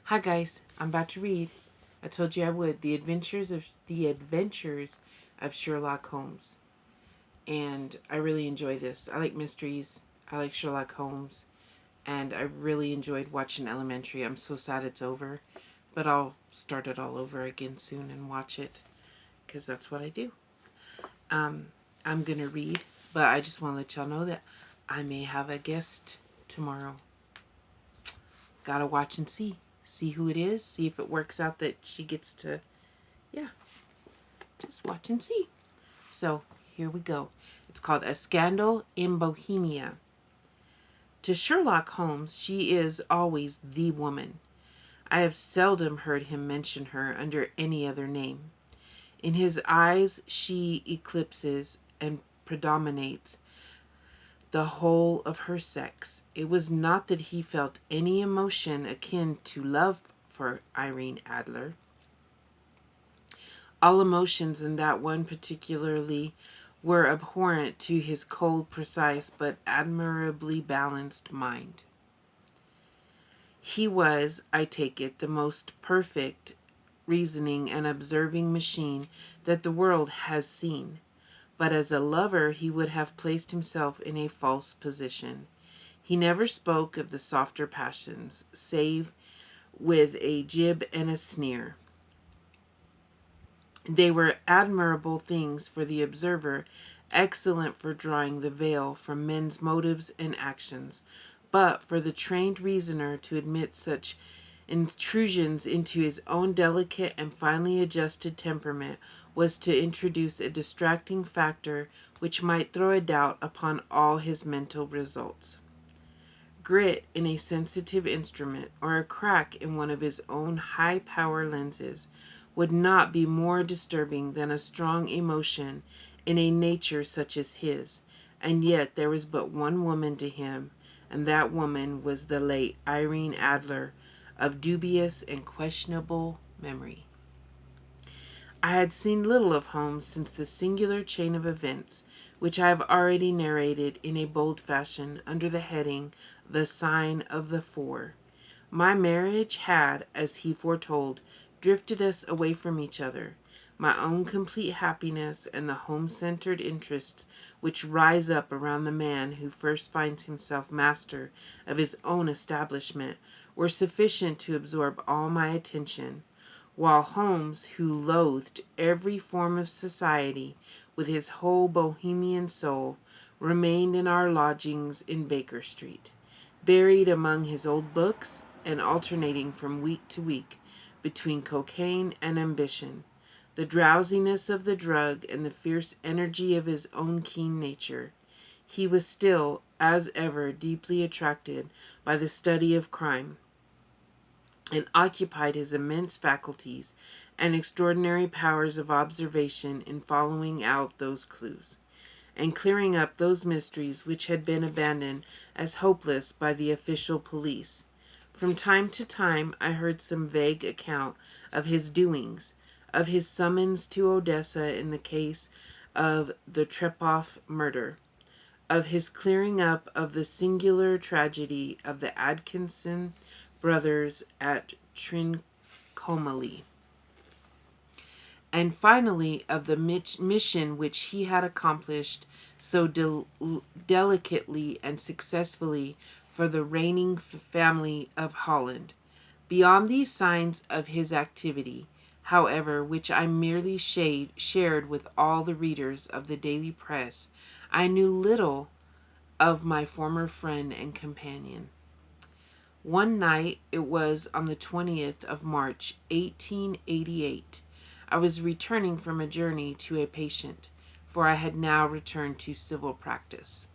Hi guys, I'm about to read. I told you I would. The Adventures of Sherlock Holmes. And I really enjoy this. I like mysteries. I like Sherlock Holmes, and I really enjoyed watching Elementary. I'm so sad it's over, but I'll start it all over again soon and watch it because that's what I do. Um, I'm gonna read, but I just want to let y'all know that I may have a guest tomorrow. Gotta watch and see. See who it is. See if it works out that she gets to, yeah, just watch and see. So here we go. It's called A Scandal in Bohemia. To Sherlock Holmes, she is always the woman. I have seldom heard him mention her under any other name. In his eyes, she eclipses and predominates the whole of her sex. It was not that he felt any emotion akin to love for Irene Adler. All emotions, and that one particularly, were abhorrent to his cold, precise, but admirably balanced mind. He was, I take it, the most perfect reasoning and observing machine that the world has seen. But as a lover, he would have placed himself in a false position. He never spoke of the softer passions, save with a jib and a sneer. They were admirable things for the observer, excellent for drawing the veil from men's motives and actions. But for the trained reasoner to admit such intrusions into his own delicate and finely adjusted temperament was to introduce a distracting factor which might throw a doubt upon all his mental results. Grit in a sensitive instrument, or a crack in one of his own high-power lenses, would not be more disturbing than a strong emotion in a nature such as his, and yet there was but one woman to him, and that woman was the late Irene Adler, of dubious and questionable memory. I had seen little of Holmes since the singular chain of events which I have already narrated in a bold fashion under the heading The Sign of the Four. My marriage had, as he foretold, drifted us away from each other. My own complete happiness and the home-centered interests which rise up around the man who first finds himself master of his own establishment were sufficient to absorb all my attention, while Holmes, who loathed every form of society with his whole Bohemian soul, remained in our lodgings in Baker Street, buried among his old books and alternating from week to week between cocaine and ambition, the drowsiness of the drug and the fierce energy of his own keen nature. He was still, as ever, deeply attracted by the study of crime, and occupied his immense faculties and extraordinary powers of observation in following out those clues, and clearing up those mysteries which had been abandoned as hopeless by the official police. From time to time I heard some vague account of his doings, of his summons to Odessa in the case of the Trepoff murder, of his clearing up of the singular tragedy of the Atkinson brothers at Trincomalee, and finally of the mission which he had accomplished so delicately and successfully for the reigning family of Holland. Beyond these signs of his activity, however, which I merely shared with all the readers of the daily press, I knew little of my former friend and companion. One night, it was on the 20th of March, 1888, I was returning from a journey to a patient, for I had now returned to civil practice,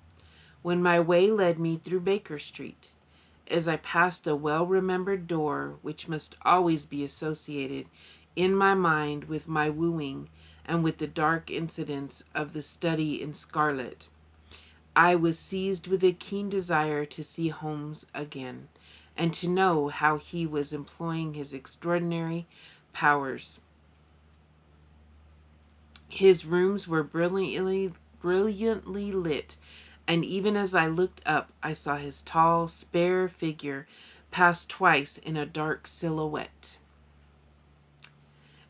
when my way led me through Baker Street. As I passed a well-remembered door which must always be associated in my mind with my wooing and with the dark incidents of the study in scarlet, I was seized with a keen desire to see Holmes again, and to know how he was employing his extraordinary powers. His rooms were brilliantly lit, and even as I looked up, I saw his tall, spare figure passed twice in a dark silhouette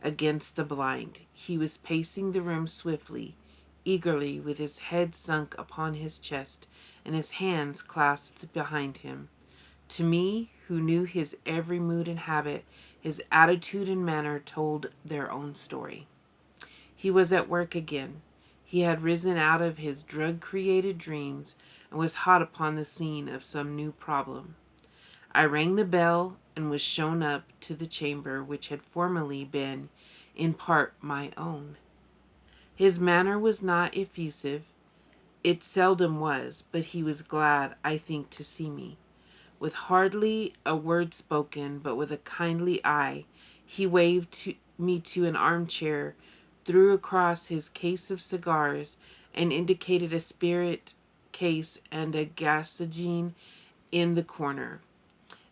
against the blind. He was pacing the room swiftly, eagerly, with his head sunk upon his chest and his hands clasped behind him. To me, who knew his every mood and habit, his attitude and manner told their own story. He was at work again. He had risen out of his drug-created dreams and was hot upon the scene of some new problem. I rang the bell and was shown up to the chamber which had formerly been, in part, my own. His manner was not effusive. It seldom was, but he was glad, I think, to see me. With hardly a word spoken, but with a kindly eye, he waved me to an armchair, threw across his case of cigars, and indicated a spirit case and a gasogene in the corner.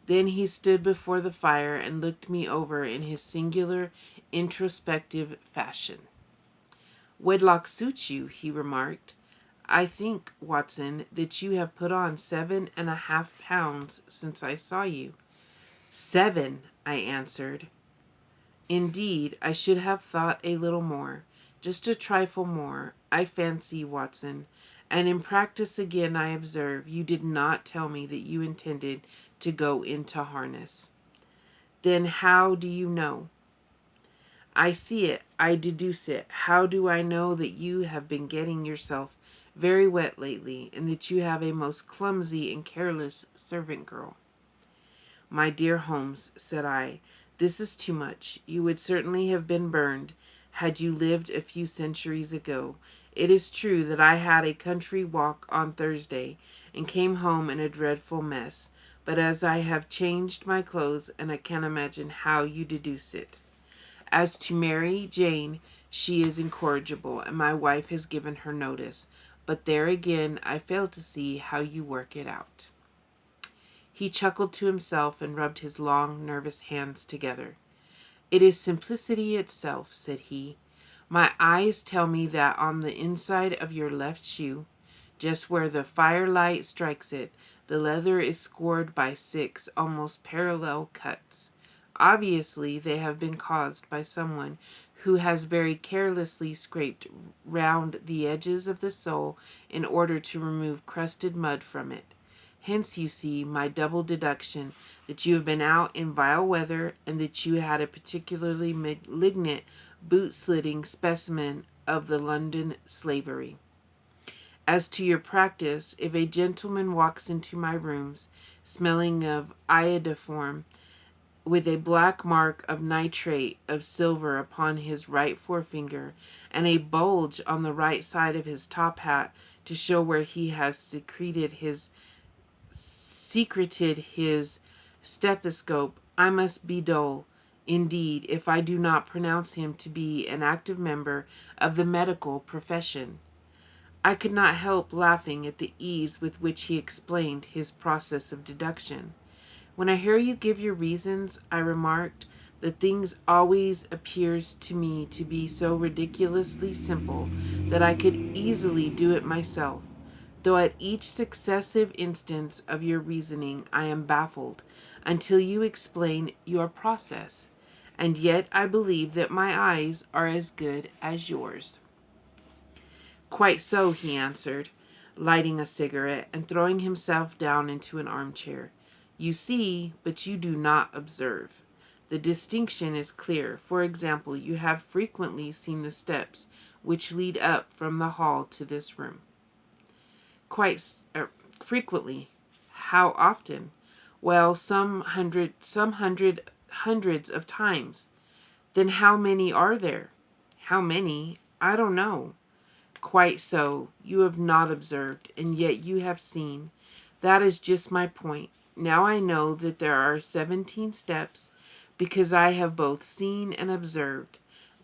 Then he stood before the fire and looked me over in his singular, introspective fashion. "Wedlock suits you," he remarked. "I think, Watson, that you have put on 7.5 pounds since I saw you." 7, I answered. "Indeed, I should have thought a little more, just a trifle more, I fancy, Watson. And in practice again I observe you did not tell me that you intended to go into harness." "Then how do you know?" "I see it, I deduce it. How do I know that you have been getting yourself very wet lately, and that you have a most clumsy and careless servant girl?" "My dear Holmes," said I, "this is too much. You would certainly have been burned had you lived a few centuries ago. It is true that I had a country walk on Thursday, and came home in a dreadful mess, but as I have changed my clothes, and I can't imagine how you deduce it. As to Mary Jane, she is incorrigible, and my wife has given her notice, but there again I fail to see how you work it out." He chuckled to himself and rubbed his long, nervous hands together. "It is simplicity itself," said he. "My eyes tell me that on the inside of your left shoe, just where the firelight strikes it, the leather is scored by 6 almost parallel cuts. Obviously, they have been caused by someone who has very carelessly scraped round the edges of the sole in order to remove crusted mud from it. Hence, you see, my double deduction that you have been out in vile weather, and that you had a particularly malignant boot-slitting specimen of the London slavery. As to your practice, if a gentleman walks into my rooms, smelling of iodoform, with a black mark of nitrate of silver upon his right forefinger, and a bulge on the right side of his top hat to show where he has secreted his stethoscope, I must be Doyle, indeed, if I do not pronounce him to be an active member of the medical profession." I could not help laughing at the ease with which he explained his process of deduction. "When I hear you give your reasons," I remarked, "the thing always appears to me to be so ridiculously simple that I could easily do it myself, though at each successive instance of your reasoning I am baffled, until you explain your process. And yet I believe that my eyes are as good as yours." "Quite so," he answered, lighting a cigarette and throwing himself down into an armchair. "You see, but you do not observe. The distinction is clear. For example, you have frequently seen the steps which lead up from the hall to this room." "Quite frequently." "How often?" "Well, hundreds of times." "Then how many are there?" "How many? I don't know." "Quite so. You have not observed, and yet you have seen. That is just my point. Now I know that there are 17 steps, because I have both seen and observed.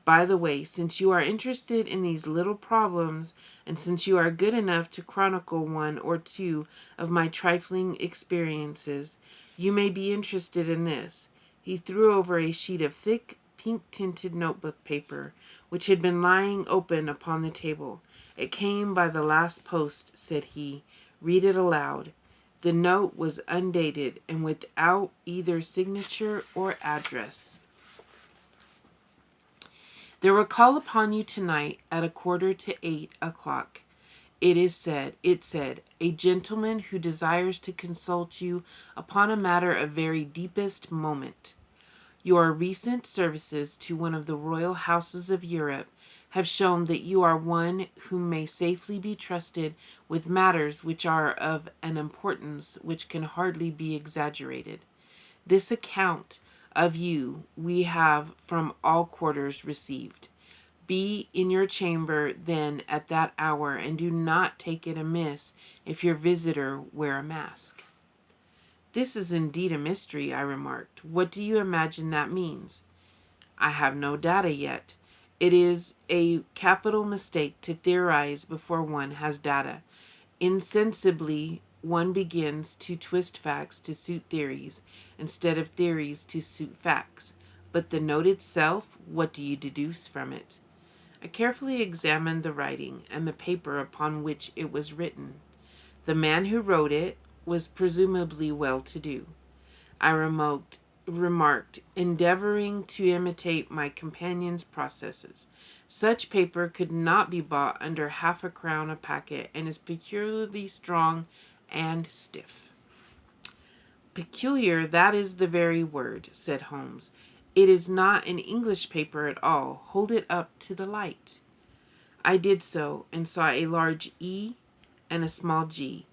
By the way, since you are interested in these little problems, and since you are good enough to chronicle one or two of my trifling experiences, you may be interested in this." He threw over a sheet of thick, pink-tinted notebook paper, which had been lying open upon the table. "It came by the last post," said he. "Read it aloud." The note was undated and without either signature or address. There will call upon you tonight at 7:45. It said, a gentleman who desires to consult you upon a matter of very deepest moment. Your recent services to one of the royal houses of Europe have shown that you are one who may safely be trusted with matters which are of an importance which can hardly be exaggerated. This account of you we have from all quarters received. Be in your chamber then at that hour, and do not take it amiss if your visitor wear a mask. This is indeed a mystery, I remarked. What do you imagine that means? I have no data yet. It is a capital mistake to theorize before one has data. Insensibly, one begins to twist facts to suit theories, instead of theories to suit facts. But the note itself, what do you deduce from it? I carefully examined the writing and the paper upon which it was written. The man who wrote it was presumably well-to-do. I remarked, endeavoring to imitate my companion's processes. Such paper could not be bought under half-a-crown a packet, and is peculiarly strong and stiff. Peculiar, that is the very word, said Holmes. It is not an English paper at all. Hold it up to the light. I did so, and saw a large E and a small g,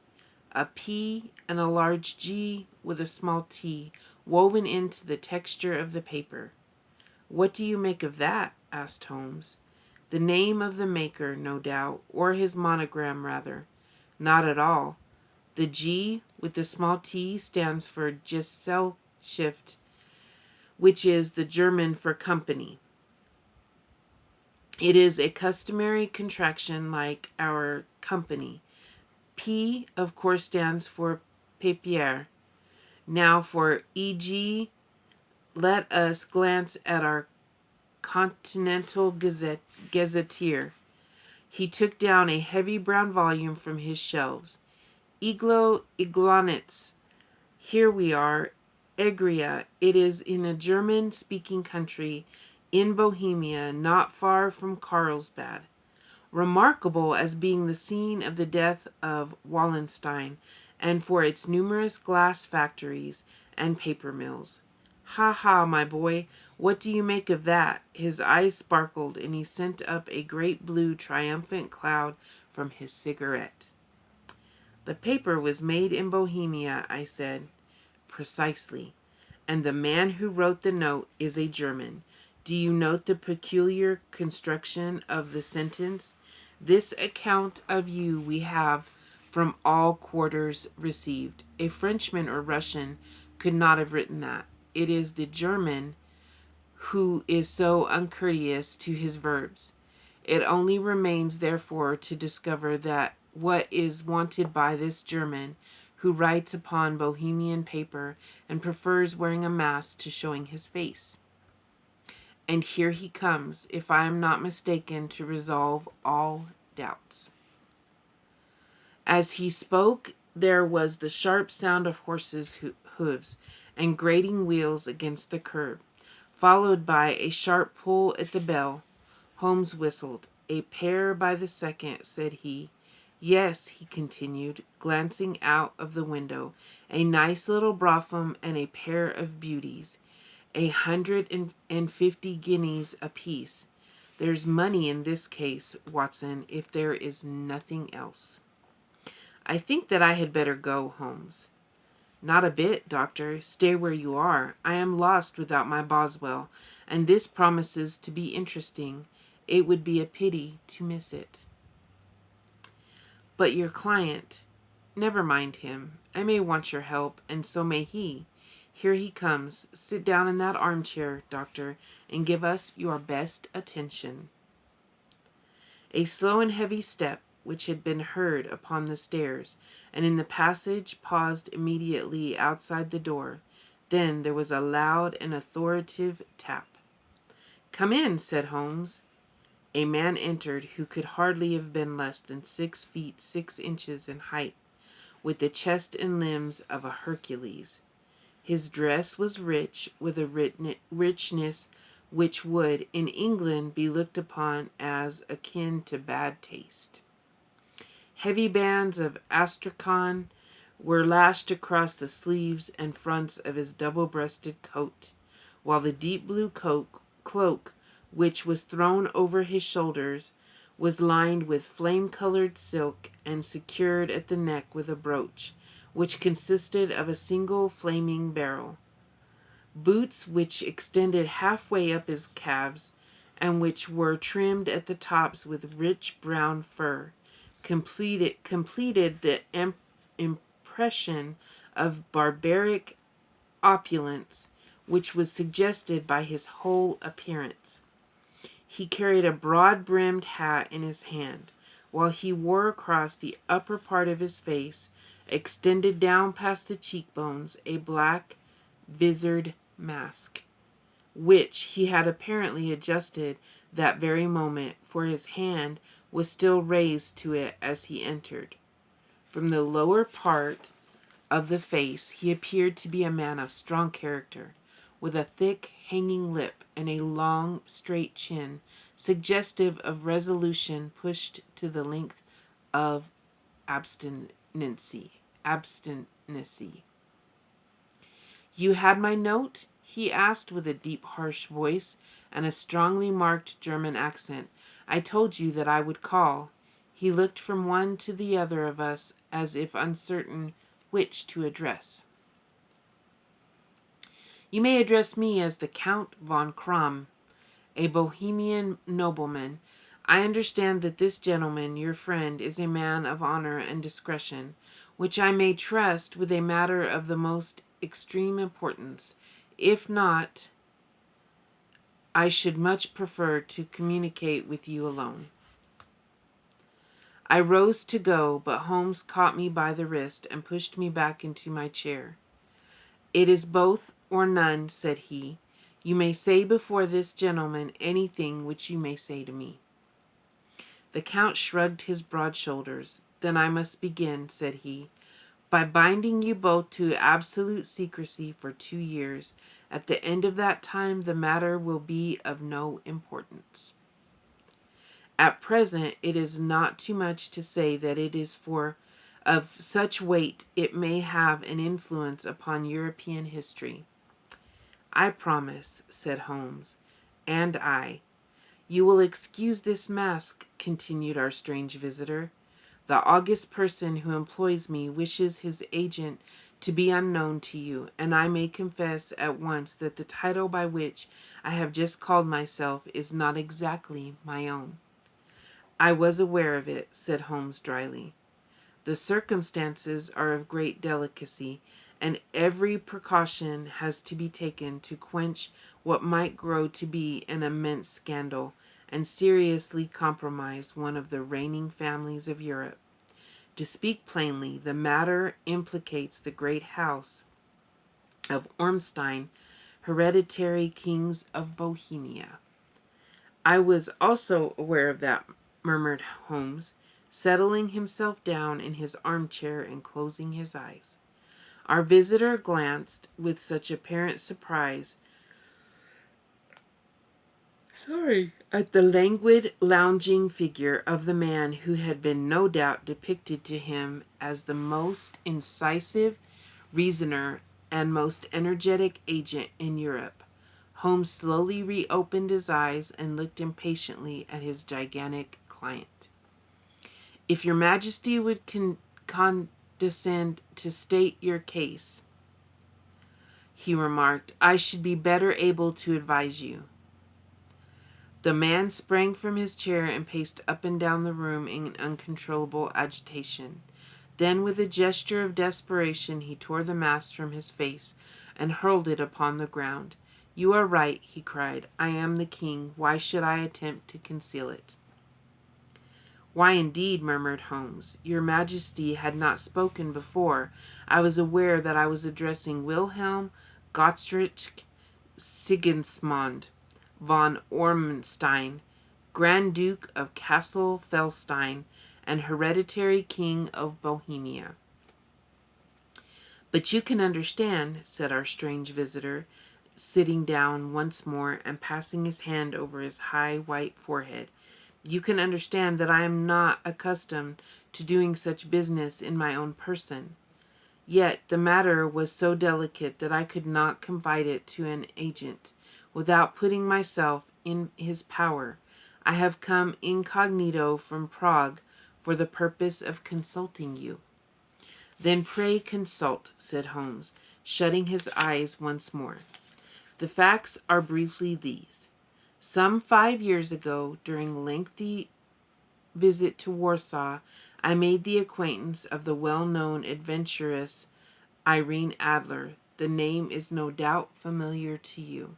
a P and a large G with a small t, woven into the texture of the paper. What do you make of that? Asked Holmes. The name of the maker, no doubt, or his monogram, rather. Not at all. The G with the small t stands for Gesellschaft, which is the German for company. It is a customary contraction like our company. P, of course, stands for papier. Now for e.g., let us glance at our Continental Gazetteer. He took down a heavy brown volume from his shelves. Iglonitz. Here we are. Egria. It is in a German-speaking country in Bohemia, not far from Carlsbad. Remarkable as being the scene of the death of Wallenstein, and for its numerous glass factories and paper mills. Ha ha, my boy, what do you make of that? His eyes sparkled, and he sent up a great blue triumphant cloud from his cigarette. The paper was made in Bohemia, I said. Precisely. And the man who wrote the note is a German. Do you note the peculiar construction of the sentence? This account of you we have from all quarters received. A Frenchman or Russian could not have written that. It is the German who is so uncourteous to his verbs. It only remains, therefore, to discover that what is wanted by this German, who writes upon Bohemian paper and prefers wearing a mask to showing his face. And here he comes, if I am not mistaken, to resolve all doubts. As he spoke, there was the sharp sound of horses' hooves and grating wheels against the curb, followed by a sharp pull at the bell. Holmes whistled. A pair by the second, said he. Yes, he continued, glancing out of the window, a nice little brougham and a pair of beauties. 150 guineas apiece. There's money in this case, Watson, if there is nothing else. I think that I had better go, Holmes. Not a bit, Doctor. Stay where you are. I am lost without my Boswell, and this promises to be interesting. It would be a pity to miss it. But your client, never mind him. I may want your help, and so may he. Here he comes. Sit down in that armchair, Doctor, and give us your best attention. A slow and heavy step, which had been heard upon the stairs, and in the passage, paused immediately outside the door. Then there was a loud and authoritative tap. Come in, said Holmes. A man entered who could hardly have been less than 6 feet 6 inches in height. with the chest and limbs of a Hercules. His dress was rich, with a richness which would, in England, be looked upon as akin to bad taste. Heavy bands of astrakhan were lashed across the sleeves and fronts of his double-breasted coat, while the deep blue cloak, which was thrown over his shoulders, was lined with flame-colored silk and secured at the neck with a brooch, which consisted of a single flaming beryl. Boots which extended halfway up his calves, and which were trimmed at the tops with rich brown fur, completed the impression of barbaric opulence which was suggested by his whole appearance. He carried a broad-brimmed hat in his hand, while he wore across the upper part of his face, extended down past the cheekbones, a black visored mask, which he had apparently adjusted that very moment, for his hand was still raised to it as he entered. From the lower part of the face he appeared to be a man of strong character, with a thick hanging lip and a long straight chin, suggestive of resolution pushed to the length of obstinacy. "You had my note?" he asked with a deep, harsh voice and a strongly marked German accent. "I told you that I would call." He looked from one to the other of us as if uncertain which to address. "You may address me as the Count von Kramm, a Bohemian nobleman. I understand that this gentleman, your friend, is a man of honor and discretion, which I may trust with a matter of the most extreme importance. If not, I should much prefer to communicate with you alone." I rose to go, but Holmes caught me by the wrist and pushed me back into my chair. "It is both or none," said he. "You may say before this gentleman anything which you may say to me." The Count shrugged his broad shoulders. "Then I must begin," said he, "by binding you both to absolute secrecy for 2 years. At the end of that time the matter will be of no importance. At present it is not too much to say that it is of such weight it may have an influence upon European history." "I promise," said Holmes. "And I. You will excuse this mask," continued our strange visitor. "The august person who employs me wishes his agent to be unknown to you, and I may confess at once that the title by which I have just called myself is not exactly my own." "I was aware of it," said Holmes dryly. "The circumstances are of great delicacy, and every precaution has to be taken to quench what might grow to be an immense scandal, and seriously compromise one of the reigning families of Europe. To speak plainly, the matter implicates the great house of Ormstein, hereditary kings of Bohemia." "I was also aware of that," murmured Holmes, settling himself down in his armchair and closing his eyes. Our visitor glanced with such apparent surprise at the languid, lounging figure of the man who had been no doubt depicted to him as the most incisive reasoner and most energetic agent in Europe. Holmes slowly reopened his eyes and looked impatiently at his gigantic client. "If your Majesty would condescend to state your case," he remarked, "I should be better able to advise you." The man sprang from his chair and paced up and down the room in uncontrollable agitation. Then, with a gesture of desperation, he tore the mask from his face and hurled it upon the ground. "You are right," he cried. "I am the king. Why should I attempt to conceal it?" "Why, indeed," murmured Holmes. "Your Majesty had not spoken before. I was aware that I was addressing Wilhelm Gottsrich Sigismund von Ormstein, Grand Duke of Cassel Felstein, and hereditary King of Bohemia." But you can understand, said our strange visitor, sitting down once more and passing his hand over his high white forehead. You can understand that I am not accustomed to doing such business in my own person. Yet the matter was so delicate that I could not confide it to an agent without putting myself in his power. I have come incognito from Prague for the purpose of consulting you. Then pray consult, said Holmes, shutting his eyes once more. The facts are briefly these. Some 5 years ago, during a lengthy visit to Warsaw, I made the acquaintance of the well-known adventuress Irene Adler. The name is no doubt familiar to you.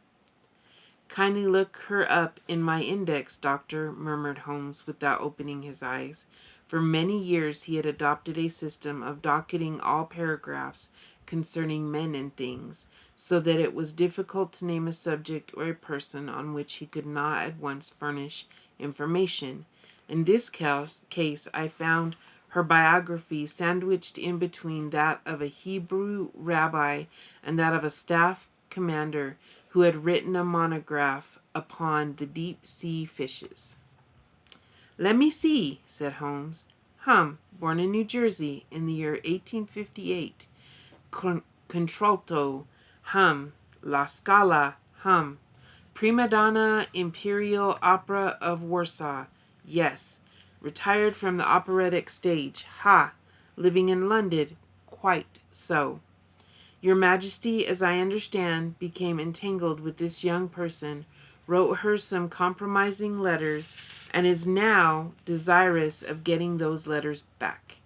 Kindly look her up in my index, doctor, murmured Holmes without opening his eyes. For many years he had adopted a system of docketing all paragraphs concerning men and things, so that it was difficult to name a subject or a person on which he could not at once furnish information. In this case I found her biography sandwiched in between that of a Hebrew rabbi and that of a staff commander who had written a monograph upon the deep-sea fishes. Let me see, said Holmes. Born in New Jersey in the year 1858. Contralto, La Scala, Prima donna Imperial Opera of Warsaw, yes. Retired from the operatic stage, Living in London, quite so. Your Majesty, as I understand, became entangled with this young person, wrote her some compromising letters, and is now desirous of getting those letters back.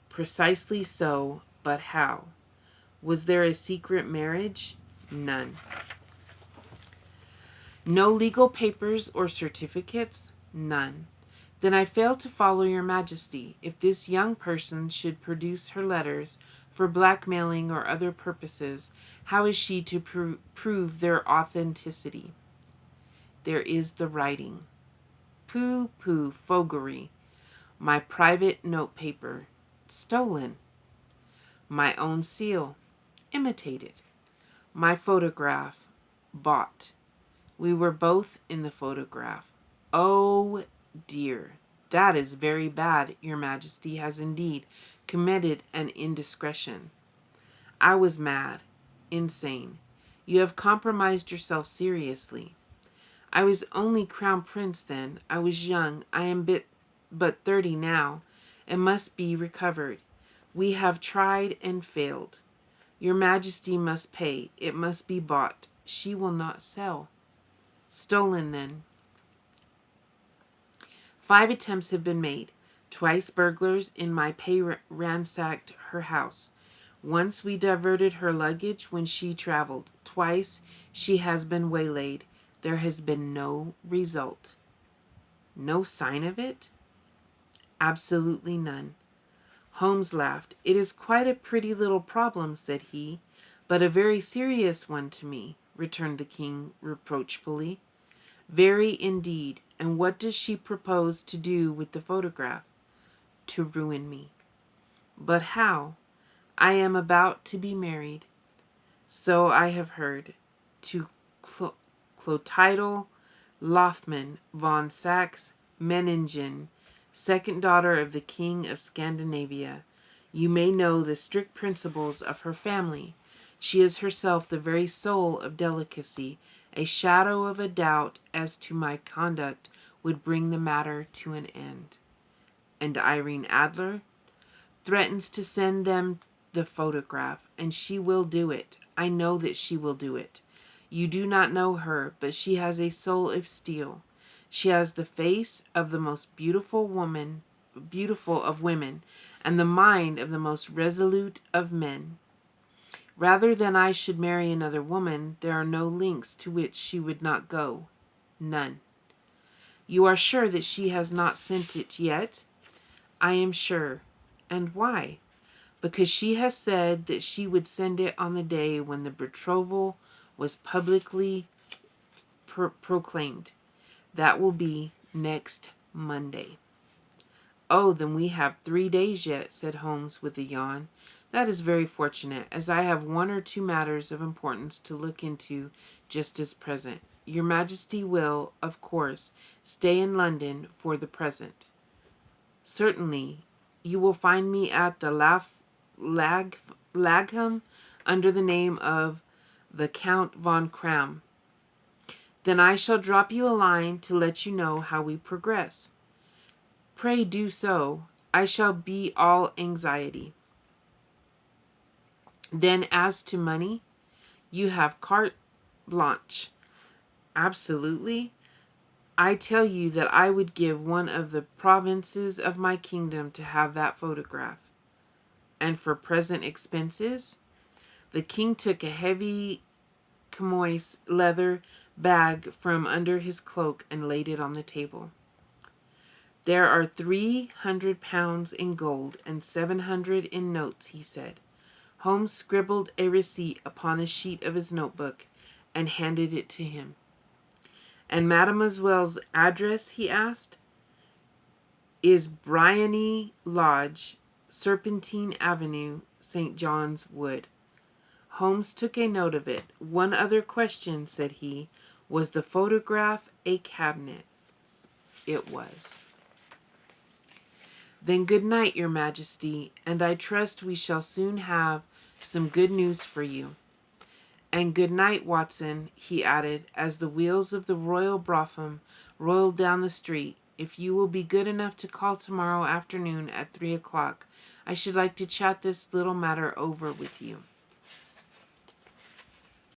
Precisely so, but how? Was there a secret marriage? None. No legal papers or certificates? None. Then I fail to follow your Majesty. If this young person should produce her letters for blackmailing or other purposes, how is she to prove their authenticity? There is the writing. Pooh, fogery. My private notepaper, stolen. My own seal, imitated. My photograph, bought. We were both in the photograph. Oh dear, that is very bad. Your Majesty has indeed committed an indiscretion. I was mad, insane. You have compromised yourself seriously. I was only Crown Prince then. I was young. I am but 30 now. It must be recovered. We have tried and failed. Your Majesty must pay. It must be bought. She will not sell. Stolen then. 5 attempts have been made. Twice burglars in my pay ransacked her house. Once we diverted her luggage when she traveled. Twice she has been waylaid. There has been no result. No sign of it? Absolutely none. Holmes laughed. It is quite a pretty little problem, said he, but a very serious one to me, returned the king reproachfully. Very indeed. And what does she propose to do with the photograph? To ruin me. But how? I am about to be married. So I have heard. To Clotilde Lothman von Saxe-Meiningen, second daughter of the King of Scandinavia. You may know the strict principles of her family. She is herself the very soul of delicacy. A shadow of a doubt as to my conduct would bring the matter to an end. And Irene Adler threatens to send them the photograph, and she will do it. I know that she will do it. You do not know her, but she has a soul of steel. She has the face of the most beautiful of women, and the mind of the most resolute of men. Rather than I should marry another woman, there are no links to which she would not go. None. You are sure that she has not sent it yet? I am sure. And why? Because she has said that she would send it on the day when the betrothal was publicly proclaimed. That will be next Monday. Oh, then we have 3 days yet, said Holmes with a yawn. That is very fortunate, as I have one or two matters of importance to look into just as present. Your Majesty will, of course, stay in London for the present. Certainly. You will find me at the Lagham under the name of the Count von Kram. Then I shall drop you a line to let you know how we progress. Pray do so. I shall be all anxiety. Then as to money, you have carte blanche. Absolutely. I tell you that I would give one of the provinces of my kingdom to have that photograph. And for present expenses, the king took a heavy chamois leather bag from under his cloak and laid it on the table. There are 300 pounds in gold and 700 in notes, he said. Holmes scribbled a receipt upon a sheet of his notebook and handed it to him. And Mademoiselle's address, he asked, is Briony Lodge, Serpentine Avenue, St. John's Wood. Holmes took a note of it. One other question, said he. Was the photograph a cabinet? It was. Then good night, Your Majesty, and I trust we shall soon have some good news for you. And good night, Watson, he added, as the wheels of the Royal Brougham rolled down the street. If you will be good enough to call tomorrow afternoon at 3 o'clock, I should like to chat this little matter over with you.